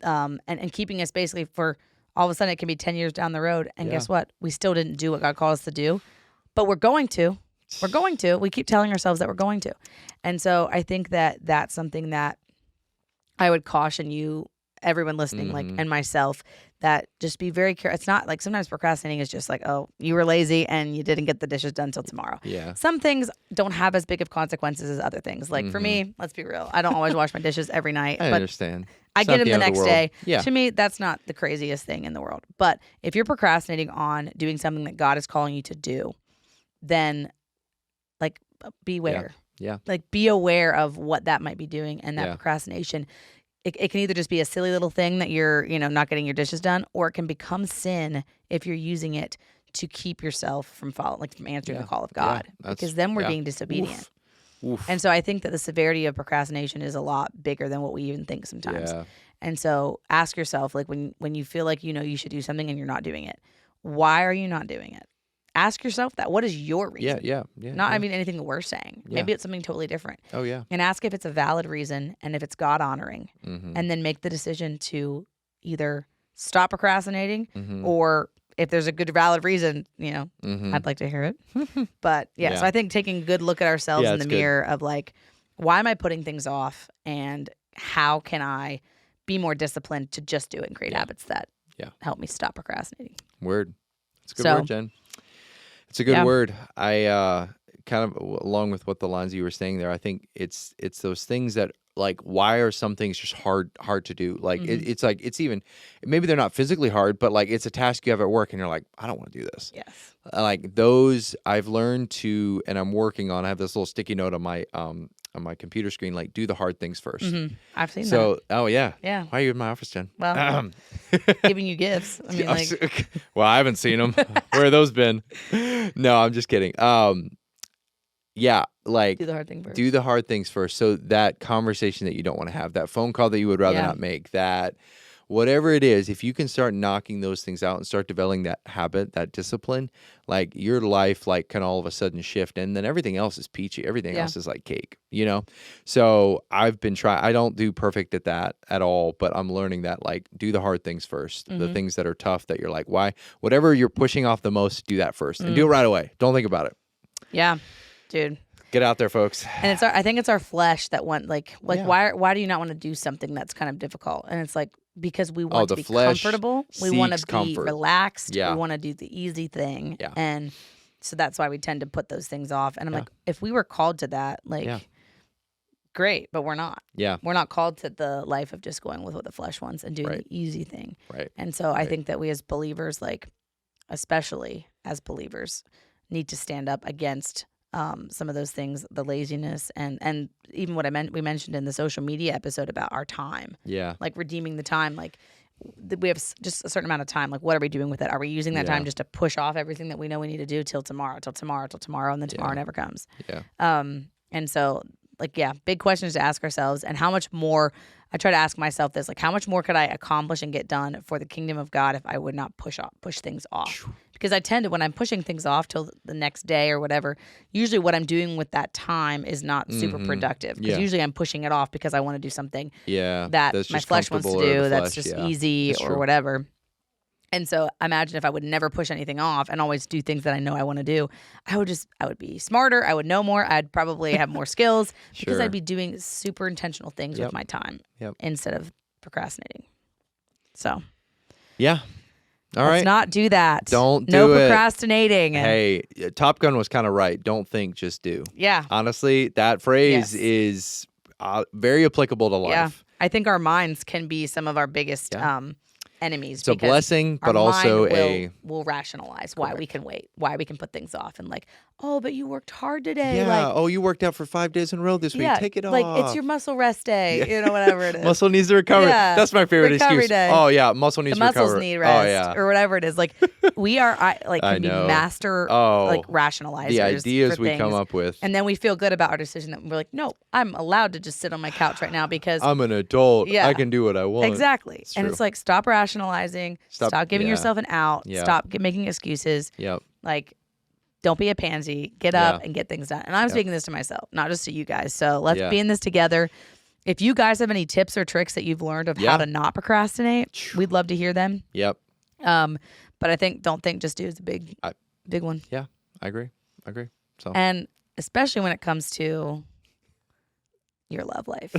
Speaker 2: and keeping us basically for all of a sudden it can be 10 years down the road. And
Speaker 1: Yeah.
Speaker 2: guess what? We still didn't do what God called us to do, but we're going to. We're going to. We keep telling ourselves that we're going to. And so I think that that's something that I would caution you, everyone listening, like, and myself, that just be very careful. It's not like sometimes procrastinating is just like, oh, you were lazy and you didn't get the dishes done till tomorrow.
Speaker 1: Yeah.
Speaker 2: Some things don't have as big of consequences as other things. Like for me, let's be real, I don't always wash my dishes every night,
Speaker 1: I
Speaker 2: but
Speaker 1: understand.
Speaker 2: I
Speaker 1: It's
Speaker 2: get
Speaker 1: not
Speaker 2: them the
Speaker 1: end of
Speaker 2: next
Speaker 1: world.
Speaker 2: day.
Speaker 1: Yeah.
Speaker 2: To me, that's not the craziest thing in the world. But if you're procrastinating on doing something that God is calling you to do, then like beware.
Speaker 1: Yeah.
Speaker 2: Like be aware of what that might be doing, and that
Speaker 1: Yeah.
Speaker 2: procrastination. It can either just be a silly little thing that you're, not getting your dishes done, or it can become sin if you're using it to keep yourself from from answering the call of God. Because then we're being disobedient.
Speaker 1: Oof.
Speaker 2: And so I think that the severity of procrastination is a lot bigger than what we even think sometimes.
Speaker 1: Yeah.
Speaker 2: And so ask yourself, like when you feel like you should do something and you're not doing it, why are you not doing it? Ask yourself that. What is your reason?
Speaker 1: Yeah.
Speaker 2: Not,
Speaker 1: yeah.
Speaker 2: I mean, anything that we're saying.
Speaker 1: Yeah.
Speaker 2: Maybe it's something totally different.
Speaker 1: Oh, yeah.
Speaker 2: And ask if it's a valid reason and if it's God honoring.
Speaker 1: Mm-hmm.
Speaker 2: And then make the decision to either stop procrastinating
Speaker 1: Mm-hmm.
Speaker 2: or if there's a good valid reason,
Speaker 1: Mm-hmm.
Speaker 2: I'd like to hear it. But
Speaker 1: Yeah.
Speaker 2: so I think taking a good look at ourselves
Speaker 1: Yeah,
Speaker 2: in the
Speaker 1: it's good.
Speaker 2: mirror of like, why am I putting things off and how can I be more disciplined to just do it and create habits that help me stop procrastinating?
Speaker 1: Word. It's a good
Speaker 2: So-
Speaker 1: word, Jen. It's a good word. I kind of along with what the lines you were saying there, I think it's those things that like, why are some things just hard to do? Like it's like it's even maybe they're not physically hard, but like it's a task you have at work and you're like, I don't want to do this.
Speaker 2: Yes.
Speaker 1: Like those I've learned to, and I'm working on. I have this little sticky note on my computer screen, like do the hard things first.
Speaker 2: Mm-hmm. I've seen that.
Speaker 1: So, oh yeah.
Speaker 2: Yeah.
Speaker 1: Why are you in my office, Jen?
Speaker 2: Well, giving you gifts. I mean, like,
Speaker 1: well, I haven't seen them. Where have those been? No, I'm just kidding. Yeah, like
Speaker 2: do the hard thing first.
Speaker 1: do the hard things first. So that conversation that you don't want to have, that phone call that you would rather not make, that whatever it is, if you can start knocking those things out and start developing that habit, that discipline, like your life like can all of a sudden shift, and then everything else is peachy. Everything else is like cake, So I've been trying. I don't do perfect at that at all, but I'm learning that like do the hard things first. The things that are tough that you're like, why? Whatever you're pushing off the most, do that first and do it right away. Don't think about it.
Speaker 2: Yeah, dude.
Speaker 1: Get out there, folks.
Speaker 2: And I think it's our flesh that want why do you not want to do something that's kind of difficult? And it's like because we want to be comfortable. We want to be relaxed.
Speaker 1: Yeah.
Speaker 2: We want to do the easy thing.
Speaker 1: Yeah.
Speaker 2: And so that's why we tend to put those things off. And I'm like, if we were called to that, great, but we're not.
Speaker 1: Yeah.
Speaker 2: We're not called to the life of just going with what the flesh wants and doing the easy thing.
Speaker 1: Right.
Speaker 2: And so I think that we as believers, like especially as believers, need to stand up against some of those things, the laziness and even what we mentioned in the social media episode about our time.
Speaker 1: Yeah.
Speaker 2: Like redeeming the time. Like we have just a certain amount of time. Like what are we doing with it? Are we using that time just to push off everything that we know we need to do till tomorrow, and then tomorrow never comes?
Speaker 1: Yeah.
Speaker 2: And so big questions to ask ourselves, and how much more. I try to ask myself this, like, how much more could I accomplish and get done for the kingdom of God if I would not push things off? Because I tend to, when I'm pushing things off till the next day or whatever, usually what I'm doing with that time is not super productive. Because usually I'm pushing it off because I want to do something that my flesh wants to do, that's just easy or whatever. And so imagine if I would never push anything off and always do things that I know I want to do. I would be smarter. I would know more. I'd probably have more skills because I'd be doing super intentional things with my time instead of procrastinating. So.
Speaker 1: Yeah. All right.
Speaker 2: Let's not do that.
Speaker 1: Don't do
Speaker 2: no
Speaker 1: it.
Speaker 2: procrastinating.
Speaker 1: Hey, Top Gun was kind of right. Don't think, just do.
Speaker 2: Yeah.
Speaker 1: Honestly, that phrase is very applicable to life.
Speaker 2: Yeah. I think our minds can be some of our biggest enemies.
Speaker 1: It's a blessing, but also
Speaker 2: will rationalize why we can wait, why we can put things off, and like, oh, but you worked hard today.
Speaker 1: Yeah.
Speaker 2: Like,
Speaker 1: oh, you worked out for 5 days in a row this week. Take it off.
Speaker 2: Like it's your muscle rest day. Whatever it is.
Speaker 1: Muscle needs to recover.
Speaker 2: Yeah.
Speaker 1: That's my favorite
Speaker 2: Recovery
Speaker 1: excuse.
Speaker 2: day.
Speaker 1: Oh yeah, muscle needs
Speaker 2: the
Speaker 1: to recover.
Speaker 2: muscles need rest.
Speaker 1: Oh yeah.
Speaker 2: Or whatever it is. Like we are can be master rationalizers.
Speaker 1: The ideas we
Speaker 2: things.
Speaker 1: come up with.
Speaker 2: And then we feel good about our decision that we're like, no, I'm allowed to just sit on my couch right now because
Speaker 1: I'm an adult.
Speaker 2: Yeah.
Speaker 1: I can do what I want.
Speaker 2: Exactly. And it's like, stop rationalizing. Stop giving yourself an out.
Speaker 1: Yeah.
Speaker 2: Stop making excuses.
Speaker 1: Yep.
Speaker 2: Like, don't be a pansy. Get up and get things done. And I'm speaking this to myself, not just to you guys. So let's be in this together. If you guys have any tips or tricks that you've learned of how to not procrastinate, we'd love to hear them.
Speaker 1: Yep.
Speaker 2: But I think don't think, just do is a big one.
Speaker 1: Yeah, I agree. So
Speaker 2: And especially when it comes to your love life.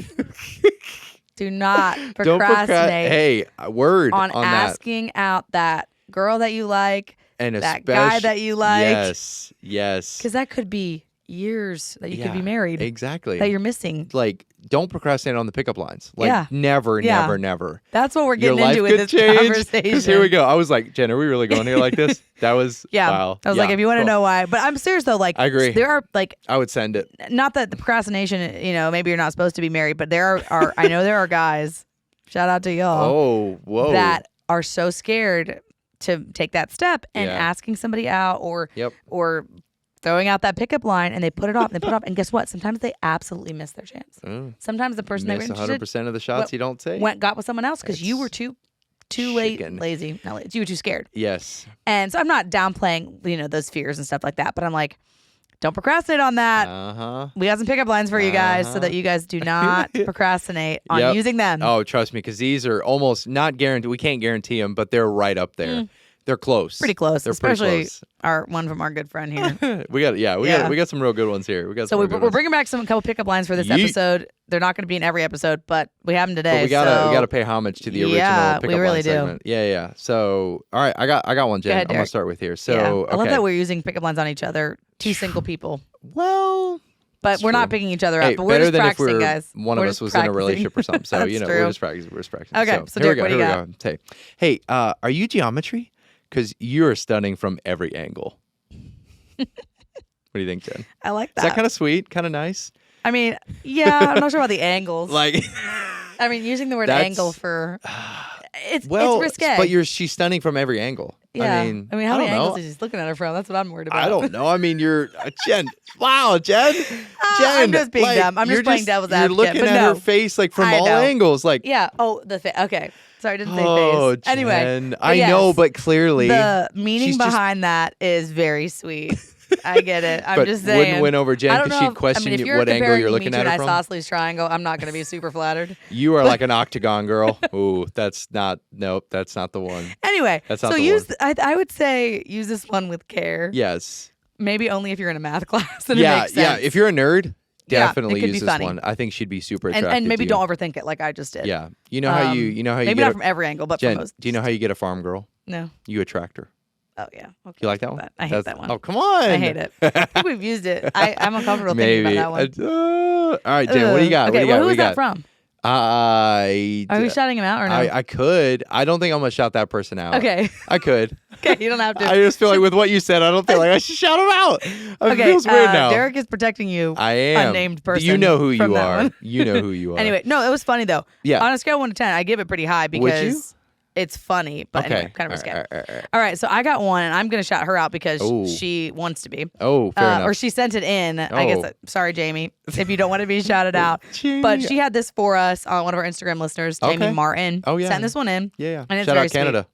Speaker 2: Do not
Speaker 1: Don't
Speaker 2: procrastinate
Speaker 1: Hey, a word
Speaker 2: on
Speaker 1: on that.
Speaker 2: asking out that girl that you like,
Speaker 1: And
Speaker 2: that guy that you like.
Speaker 1: Yes.
Speaker 2: Because that could be years that you could be married
Speaker 1: Exactly.
Speaker 2: that you're missing.
Speaker 1: Like, don't procrastinate on the pickup lines. Like,
Speaker 2: Yeah.
Speaker 1: never,
Speaker 2: Yeah.
Speaker 1: never, never.
Speaker 2: That's what we're
Speaker 1: Your
Speaker 2: getting
Speaker 1: life
Speaker 2: into
Speaker 1: could
Speaker 2: with this
Speaker 1: change.
Speaker 2: conversation.
Speaker 1: 'Cause here we go. I was like, Jen, are we really going here like this? That was
Speaker 2: Yeah.
Speaker 1: wow.
Speaker 2: I was like, if you want to know why. But I'm serious though. Like,
Speaker 1: I agree.
Speaker 2: there are like,
Speaker 1: I would send it.
Speaker 2: not that the procrastination, maybe you're not supposed to be married, but there are I know there are guys, shout out to y'all,
Speaker 1: Oh, whoa.
Speaker 2: that are so scared to take that step and
Speaker 1: Yeah.
Speaker 2: asking somebody out or
Speaker 1: Yep.
Speaker 2: throwing out that pickup line, and they put it off and they put it off. And guess what? Sometimes they absolutely miss their chance. Sometimes the person they were
Speaker 1: Miss
Speaker 2: interested
Speaker 1: 100% of the shots you don't take.
Speaker 2: got with someone else because you were too
Speaker 1: chicken.
Speaker 2: lazy. Not lazy. You were too scared.
Speaker 1: Yes.
Speaker 2: And so I'm not downplaying, those fears and stuff like that, but I'm like, don't procrastinate on that.
Speaker 1: Uh-huh.
Speaker 2: We got some pickup lines for you guys so that you guys do not procrastinate on
Speaker 1: Yep.
Speaker 2: using them.
Speaker 1: Oh, trust me, because these are almost not guaranteed. We can't guarantee them, but they're right up there. They're close.
Speaker 2: Pretty close,
Speaker 1: They're
Speaker 2: especially
Speaker 1: pretty close.
Speaker 2: our one from our good friend here.
Speaker 1: we got some real good ones here. We got
Speaker 2: So
Speaker 1: some real good
Speaker 2: we're
Speaker 1: ones.
Speaker 2: bringing back a couple pickup lines for this
Speaker 1: Yeet.
Speaker 2: episode. They're not going to be in every episode, but we have them today.
Speaker 1: But we gotta pay homage to the original
Speaker 2: Yeah,
Speaker 1: pickup
Speaker 2: we really
Speaker 1: line
Speaker 2: do.
Speaker 1: segment. Yeah. So all right, I got one, Jen.
Speaker 2: ahead,
Speaker 1: I'm gonna
Speaker 2: Derek.
Speaker 1: start with here. So
Speaker 2: Yeah. I love
Speaker 1: okay.
Speaker 2: that we're using pickup lines on each other. Two single people.
Speaker 1: Well,
Speaker 2: But we're not
Speaker 1: true.
Speaker 2: picking each other
Speaker 1: hey,
Speaker 2: up. But we're
Speaker 1: better
Speaker 2: just
Speaker 1: than if
Speaker 2: practicing,
Speaker 1: we're
Speaker 2: guys.
Speaker 1: one
Speaker 2: We're
Speaker 1: of
Speaker 2: just
Speaker 1: us was in a
Speaker 2: practicing.
Speaker 1: relationship or something. So
Speaker 2: That's
Speaker 1: we're
Speaker 2: true.
Speaker 1: just practicing. We're just practicing.
Speaker 2: Okay, so
Speaker 1: here we
Speaker 2: Derek,
Speaker 1: go.
Speaker 2: what do
Speaker 1: Here
Speaker 2: you
Speaker 1: we go. Hey, are you geometry? Because you are stunning from every angle. What do you think, Jen?
Speaker 2: I like that.
Speaker 1: Is that kind of sweet? Kind of nice?
Speaker 2: I mean, yeah, I'm not sure about the angles.
Speaker 1: Like,
Speaker 2: I mean, using the word
Speaker 1: That's-
Speaker 2: angle for it's
Speaker 1: well,
Speaker 2: risque.
Speaker 1: but she's stunning from every angle.
Speaker 2: yeah.
Speaker 1: I mean,
Speaker 2: how
Speaker 1: I
Speaker 2: many
Speaker 1: don't
Speaker 2: angles
Speaker 1: know.
Speaker 2: is he looking at her from? That's what I'm worried about.
Speaker 1: I don't know. I mean, you're Jen. Wow, Jen. Jen.
Speaker 2: I'm just being
Speaker 1: like,
Speaker 2: dumb. I'm just
Speaker 1: you're
Speaker 2: playing devil's
Speaker 1: You're
Speaker 2: advocate,
Speaker 1: looking
Speaker 2: but
Speaker 1: at
Speaker 2: no.
Speaker 1: her face like from
Speaker 2: I
Speaker 1: all
Speaker 2: know.
Speaker 1: angles. Like,
Speaker 2: Yeah. Oh, okay. Sorry, I didn't say
Speaker 1: oh,
Speaker 2: face. Anyway,
Speaker 1: Jen.
Speaker 2: but
Speaker 1: I know,
Speaker 2: yes,
Speaker 1: but clearly
Speaker 2: the meaning
Speaker 1: she's just-
Speaker 2: behind that is very sweet. I get it. I'm
Speaker 1: but
Speaker 2: just saying.
Speaker 1: wouldn't win over Jen
Speaker 2: I don't
Speaker 1: because
Speaker 2: know.
Speaker 1: she'd question
Speaker 2: if you're
Speaker 1: what angle
Speaker 2: comparing
Speaker 1: you're
Speaker 2: me
Speaker 1: looking
Speaker 2: to
Speaker 1: at
Speaker 2: an
Speaker 1: her from.
Speaker 2: isosceles triangle, I'm not going to be super flattered.
Speaker 1: You are like an octagon girl. Ooh, that's not. Nope, that's not the one.
Speaker 2: Anyway,
Speaker 1: That's not
Speaker 2: so
Speaker 1: the
Speaker 2: use.
Speaker 1: one.
Speaker 2: I would say use this one with care.
Speaker 1: Yes.
Speaker 2: Maybe only if you're in a math class. And it
Speaker 1: Yeah,
Speaker 2: makes sense.
Speaker 1: yeah. If you're a nerd,
Speaker 2: Yeah,
Speaker 1: definitely
Speaker 2: it could
Speaker 1: use
Speaker 2: be
Speaker 1: this
Speaker 2: funny.
Speaker 1: one. I think she'd be super
Speaker 2: and
Speaker 1: attracted.
Speaker 2: maybe
Speaker 1: to you.
Speaker 2: don't overthink it like I just did.
Speaker 1: Yeah, you know how you
Speaker 2: maybe
Speaker 1: get
Speaker 2: not
Speaker 1: a-
Speaker 2: from every angle, but
Speaker 1: Jen,
Speaker 2: from most.
Speaker 1: do you know how you get a farm girl?
Speaker 2: No.
Speaker 1: You attract her.
Speaker 2: Oh yeah. Okay.
Speaker 1: You like that one?
Speaker 2: I hate that one.
Speaker 1: Oh, come on.
Speaker 2: I hate it. I think we've used it. I'm uncomfortable
Speaker 1: Maybe.
Speaker 2: thinking about that one.
Speaker 1: All right, Jen, what do you got?
Speaker 2: Okay,
Speaker 1: what do you got?
Speaker 2: who
Speaker 1: What
Speaker 2: is
Speaker 1: do you
Speaker 2: that
Speaker 1: got?
Speaker 2: from?
Speaker 1: I
Speaker 2: Are we shouting him out or no?
Speaker 1: I could. I don't think I'm gonna shout that person out.
Speaker 2: Okay.
Speaker 1: I could.
Speaker 2: Okay, you don't have to.
Speaker 1: I just feel like with what you said, I don't feel like I should shout him out. It
Speaker 2: Okay,
Speaker 1: feels weird now.
Speaker 2: Derek is protecting you.
Speaker 1: I am.
Speaker 2: unnamed person
Speaker 1: You know who
Speaker 2: from
Speaker 1: you
Speaker 2: that
Speaker 1: are.
Speaker 2: one.
Speaker 1: You know who you are.
Speaker 2: Anyway, no, it was funny though.
Speaker 1: Yeah.
Speaker 2: On a scale of 1 to 10, I give it pretty high
Speaker 1: Would you?
Speaker 2: because it's funny, but
Speaker 1: Okay.
Speaker 2: anyway, kind of risque.
Speaker 1: All right.
Speaker 2: All right, so I got one, and I'm gonna shout her out because
Speaker 1: Ooh.
Speaker 2: she wants to be.
Speaker 1: Oh, fair enough.
Speaker 2: Or she sent it in. I
Speaker 1: Oh.
Speaker 2: guess. Sorry, Jamie, if you don't want to be shouted out.
Speaker 1: Jamie.
Speaker 2: But she had this for us on one of our Instagram listeners, Jamie
Speaker 1: Okay.
Speaker 2: Martin.
Speaker 1: Oh, yeah.
Speaker 2: Sent this one in.
Speaker 1: Yeah.
Speaker 2: And it's
Speaker 1: Shout
Speaker 2: very
Speaker 1: out Canada.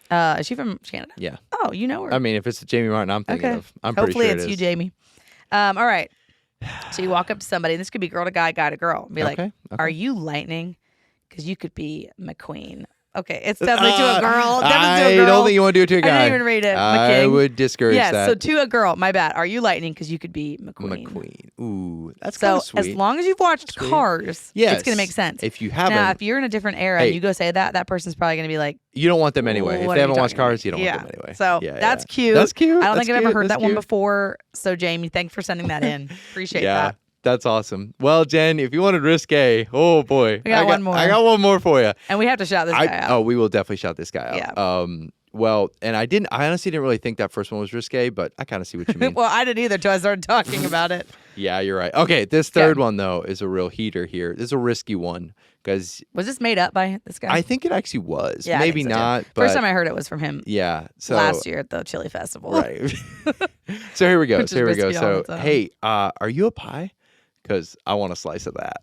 Speaker 2: Sweet. Is she from Canada?
Speaker 1: Yeah.
Speaker 2: Oh, you know her.
Speaker 1: I mean, if it's Jamie Martin, I'm thinking
Speaker 2: Okay.
Speaker 1: of. I'm pretty
Speaker 2: Hopefully
Speaker 1: sure
Speaker 2: it's
Speaker 1: it
Speaker 2: you,
Speaker 1: is.
Speaker 2: Jamie. All right. So you walk up to somebody, and this could be girl to guy, guy to girl, and be like,
Speaker 1: Okay.
Speaker 2: "Are you lightning? Because you could be McQueen." Okay, it's definitely to a girl. Definitely to a girl.
Speaker 1: I don't think you want to do it to a guy.
Speaker 2: I didn't even read it.
Speaker 1: I
Speaker 2: McKing.
Speaker 1: would discourage
Speaker 2: Yes,
Speaker 1: that.
Speaker 2: so to a girl, my bad. Are you lightning? Because you could be McQueen.
Speaker 1: McQueen. Ooh, that's
Speaker 2: So
Speaker 1: kind of sweet.
Speaker 2: as long as you've watched
Speaker 1: Sweet.
Speaker 2: Cars,
Speaker 1: Yes.
Speaker 2: it's gonna make sense.
Speaker 1: If you haven't,
Speaker 2: Now, if you're in a different era
Speaker 1: Hey.
Speaker 2: and you go say that, that person's probably gonna be like,
Speaker 1: you don't want them anyway. If
Speaker 2: "What
Speaker 1: they
Speaker 2: are
Speaker 1: haven't
Speaker 2: you
Speaker 1: watched
Speaker 2: talking about?"
Speaker 1: Cars, you don't
Speaker 2: Yeah.
Speaker 1: want them anyway.
Speaker 2: So
Speaker 1: Yeah,
Speaker 2: that's
Speaker 1: yeah.
Speaker 2: cute.
Speaker 1: That's cute.
Speaker 2: I don't
Speaker 1: That's
Speaker 2: think I've ever
Speaker 1: cute.
Speaker 2: heard
Speaker 1: That's
Speaker 2: that one
Speaker 1: cute.
Speaker 2: before. So Jamie, thanks for sending that in. Appreciate
Speaker 1: Yeah.
Speaker 2: that.
Speaker 1: That's awesome. Well, Jen, if you wanted risque, oh boy,
Speaker 2: We got one more.
Speaker 1: I got one more for you.
Speaker 2: And we have to shout this guy out.
Speaker 1: Oh, we will definitely shout this guy out.
Speaker 2: Yeah.
Speaker 1: Well, and I honestly didn't really think that first one was risque, but I kind of see what you mean.
Speaker 2: Well, I didn't either until I started talking about it.
Speaker 1: Yeah, you're right. Okay, this third one though is a real heater here. This is a risky one because
Speaker 2: Was this made up by this guy?
Speaker 1: I think it actually was.
Speaker 2: Yeah, I
Speaker 1: Maybe
Speaker 2: think so, too.
Speaker 1: not. But
Speaker 2: First time I heard it was from him
Speaker 1: yeah. So
Speaker 2: last year at the Chili Festival.
Speaker 1: right. So here we go.
Speaker 2: Which
Speaker 1: So here we
Speaker 2: is
Speaker 1: go.
Speaker 2: risky on
Speaker 1: So
Speaker 2: its own.
Speaker 1: hey, are you a pie? Because I want a slice of that.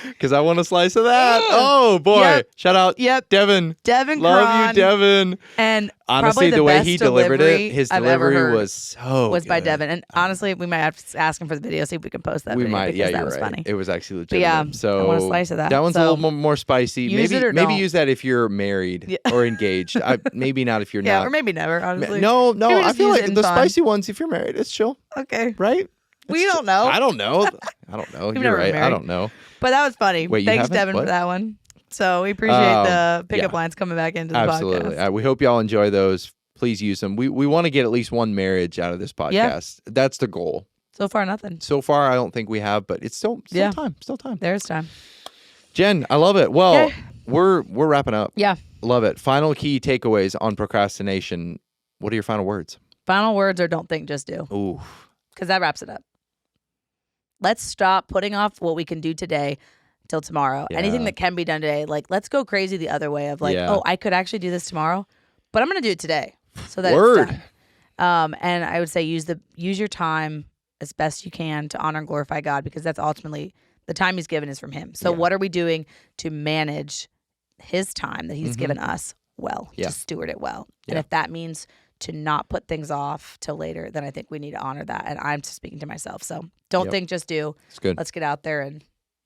Speaker 1: Because I want a slice of that. Oh boy!
Speaker 2: Yep.
Speaker 1: Shout out,
Speaker 2: Yep.
Speaker 1: Devin.
Speaker 2: Devin
Speaker 1: Love
Speaker 2: Cron.
Speaker 1: you, Devin.
Speaker 2: And
Speaker 1: Honestly,
Speaker 2: probably the
Speaker 1: the way
Speaker 2: best
Speaker 1: he delivered
Speaker 2: delivery
Speaker 1: it, his
Speaker 2: I've ever
Speaker 1: delivery
Speaker 2: heard
Speaker 1: was so
Speaker 2: was by
Speaker 1: good.
Speaker 2: Devin. And honestly, we might have to ask him for the video, see if we can post that
Speaker 1: We
Speaker 2: video
Speaker 1: might,
Speaker 2: because
Speaker 1: yeah,
Speaker 2: that
Speaker 1: you're
Speaker 2: was
Speaker 1: right.
Speaker 2: funny.
Speaker 1: It was actually
Speaker 2: But yeah,
Speaker 1: legitimate. So
Speaker 2: I want a slice of that.
Speaker 1: That one's
Speaker 2: So,
Speaker 1: a little more spicy.
Speaker 2: use
Speaker 1: Maybe
Speaker 2: it or
Speaker 1: maybe
Speaker 2: don't.
Speaker 1: use that if you're married
Speaker 2: Yeah.
Speaker 1: or engaged. maybe not if you're
Speaker 2: Yeah,
Speaker 1: not.
Speaker 2: or maybe never, honestly.
Speaker 1: No,
Speaker 2: Maybe
Speaker 1: I
Speaker 2: just
Speaker 1: feel
Speaker 2: use
Speaker 1: like
Speaker 2: it in
Speaker 1: the
Speaker 2: fun.
Speaker 1: spicy ones if you're married, it's chill,
Speaker 2: Okay.
Speaker 1: right?
Speaker 2: We don't know.
Speaker 1: I don't know. You're
Speaker 2: never
Speaker 1: right.
Speaker 2: been
Speaker 1: I
Speaker 2: married.
Speaker 1: don't know.
Speaker 2: But that was funny.
Speaker 1: Wait, you
Speaker 2: Thanks,
Speaker 1: haven't?
Speaker 2: Devin,
Speaker 1: What?
Speaker 2: for that one. So we appreciate the pickup lines coming back into the
Speaker 1: Absolutely.
Speaker 2: podcast.
Speaker 1: We hope y'all enjoy those. Please use them. We want to get at least one marriage out of this podcast. That's the goal.
Speaker 2: So far, nothing.
Speaker 1: So far, I don't think we have, but it's still time. Still time.
Speaker 2: There's time.
Speaker 1: Jen, I love it. Well, we're wrapping up.
Speaker 2: Yeah.
Speaker 1: Love it. Final key takeaways on procrastination. What are your final words?
Speaker 2: Final words are don't think, just do.
Speaker 1: Ooh.
Speaker 2: Because that wraps it up. Let's stop putting off what we can do today till tomorrow.
Speaker 1: Yeah.
Speaker 2: Anything that can be done today, like let's go crazy the other way of like, oh, I could actually do this tomorrow, but I'm going to do it today so that it's done. And I would say use your time as best you can to honor and glorify God, because that's ultimately the time He's given is from Him. So what are we doing to manage His time that He's given us well, to steward it well? And if that means to not put things off till later, then I think we need to honor that. And I'm just speaking to myself. So don't think, just do.
Speaker 1: It's good.
Speaker 2: Let's get out there and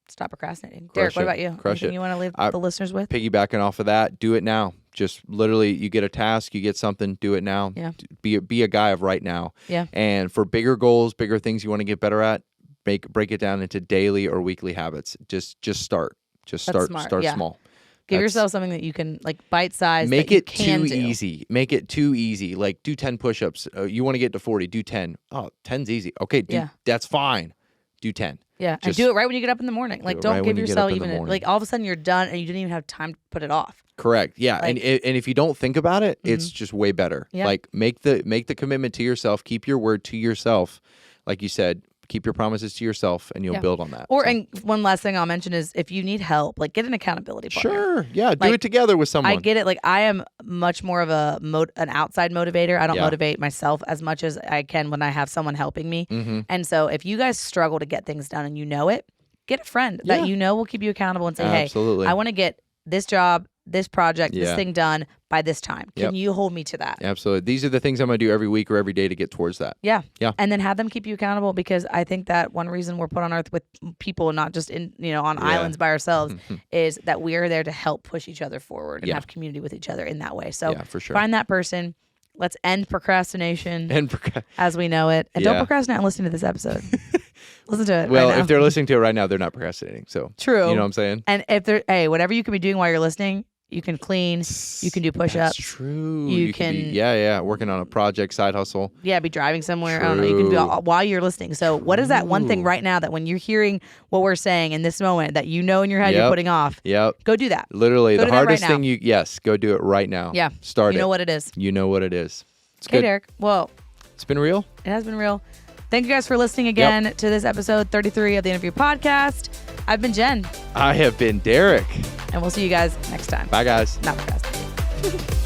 Speaker 2: stop procrastinating. Derek, what about you? Anything you want to leave the listeners with?
Speaker 1: Piggybacking off of that, do it now. Just literally, you get a task, you get something, do it now.
Speaker 2: Yeah.
Speaker 1: Be a guy of right now.
Speaker 2: Yeah.
Speaker 1: And for bigger goals, bigger things you want to get better at, break it down into daily or weekly habits. Just start. Start small.
Speaker 2: Give yourself something that you can, like, bite size.
Speaker 1: Make it too easy. Make it too easy. Like, do 10 push-ups. You want to get to 40, do 10. Oh, 10's easy. Okay, that's fine. Do 10.
Speaker 2: Yeah, and do it right when you get up in the morning. Like, don't give yourself even, like, all of a sudden you're done and you didn't even have time to put it off.
Speaker 1: Correct. Yeah, like, and if you don't think about it, it's just way better.
Speaker 2: Yeah.
Speaker 1: Like, make the commitment to yourself. Keep your word to yourself. Like you said, keep your promises to yourself, and you'll build on that.
Speaker 2: And one last thing I'll mention is if you need help, like, get an accountability partner.
Speaker 1: Sure. Yeah. Do it together with someone.
Speaker 2: I get it. Like, I am much more of an outside motivator. I don't motivate myself as much as I can when I have someone helping me.
Speaker 1: Mm-hmm.
Speaker 2: And so if you guys struggle to get things done and you know it, get a friend that you know will keep you accountable and say, hey, I want to get this job, this project, this thing done by this time. Can you hold me to that?
Speaker 1: Absolutely. These are the things I'm going to do every week or every day to get towards that.
Speaker 2: Yeah.
Speaker 1: Yeah.
Speaker 2: And then have them keep you accountable, because I think that one reason we're put on earth with people, not just on islands by ourselves, is that we are there to help push each other forward and have community with each other in that way. So
Speaker 1: for sure.
Speaker 2: Find that person. Let's end procrastination as we know it. And don't procrastinate on listening to this episode. Listen to it.
Speaker 1: Well,
Speaker 2: right now.
Speaker 1: if they're listening to it right now, they're not procrastinating. So
Speaker 2: true.
Speaker 1: You know what I'm saying?
Speaker 2: And if they're, whatever you can be doing while you're listening, you can clean, you can do push-ups.
Speaker 1: That's true.
Speaker 2: You can
Speaker 1: be, working on a project, side hustle.
Speaker 2: Yeah, be driving somewhere. True. I don't know. You can do it while you're listening. So what is that one thing right now that when you're hearing what we're saying in this moment that you know in your head you're putting off?
Speaker 1: Yep.
Speaker 2: Go do that.
Speaker 1: Literally, the hardest thing go do it right now.
Speaker 2: Yeah.
Speaker 1: Start it.
Speaker 2: You know what it is.
Speaker 1: You know what it is. It's
Speaker 2: okay,
Speaker 1: good.
Speaker 2: Derek. Well,
Speaker 1: it's been real.
Speaker 2: It has been real. Thank you guys for listening again to this episode 33 of the Interview Podcast. I've been Jen.
Speaker 1: I have been Derek.
Speaker 2: And we'll see you guys next time.
Speaker 1: Bye, guys.
Speaker 2: Not procrastinating.